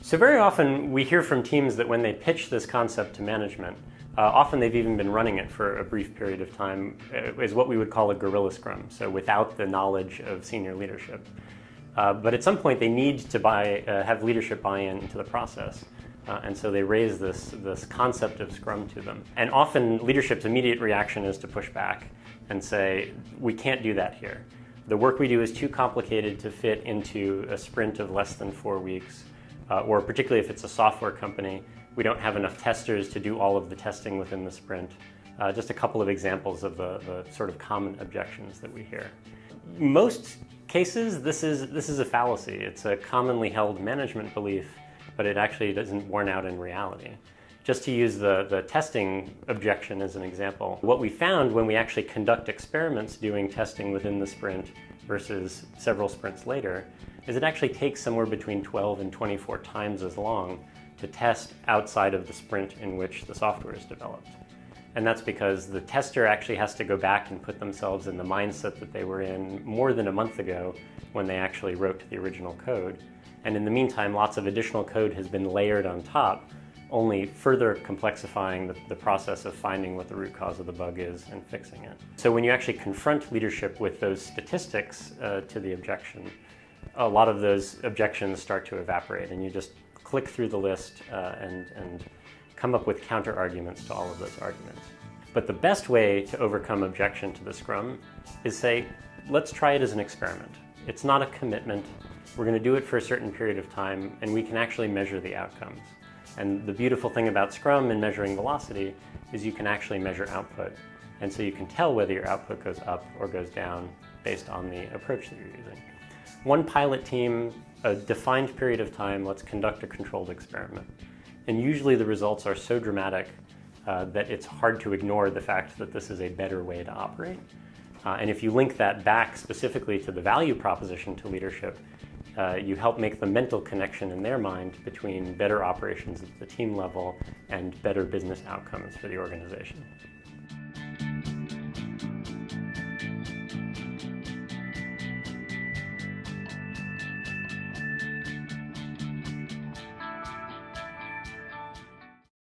So very often we hear from teams that when they pitch this concept to management, often they've even been running it for a brief period of time, is what we would call a guerrilla scrum, so without the knowledge of senior leadership. But at some point they need to have leadership buy-in into the process. And so they raise this concept of Scrum to them. And often leadership's immediate reaction is to push back and say, we can't do that here. The work we do is too complicated to fit into a sprint of less than 4 weeks. Or particularly if it's a software company, we don't have enough testers to do all of the testing within the sprint. Just a couple of examples of the sort of common objections that we hear. Most cases, this is a fallacy. It's a commonly held management belief, but it actually isn't borne out in reality. Just to use the testing objection as an example, what we found when we actually conduct experiments doing testing within the sprint versus several sprints later is it actually takes somewhere between 12 and 24 times as long to test outside of the sprint in which the software is developed. And that's because the tester actually has to go back and put themselves in the mindset that they were in more than a month ago when they actually wrote the original code. And in the meantime, lots of additional code has been layered on top, only further complexifying the process of finding what the root cause of the bug is and fixing it. So when you actually confront leadership with those statistics to the objection, a lot of those objections start to evaporate, and you just click through the list and come up with counter arguments to all of those arguments. But the best way to overcome objection to the Scrum is say, let's try it as an experiment. It's not a commitment. We're going to do it for a certain period of time, and we can actually measure the outcomes. And the beautiful thing about Scrum and measuring velocity is you can actually measure output. And so you can tell whether your output goes up or goes down based on the approach that you're using. One pilot team, a defined period of time, let's conduct a controlled experiment. And usually the results are so dramatic that it's hard to ignore the fact that this is a better way to operate. And if you link that back specifically to the value proposition to leadership, you help make the mental connection in their mind between better operations at the team level and better business outcomes for the organization.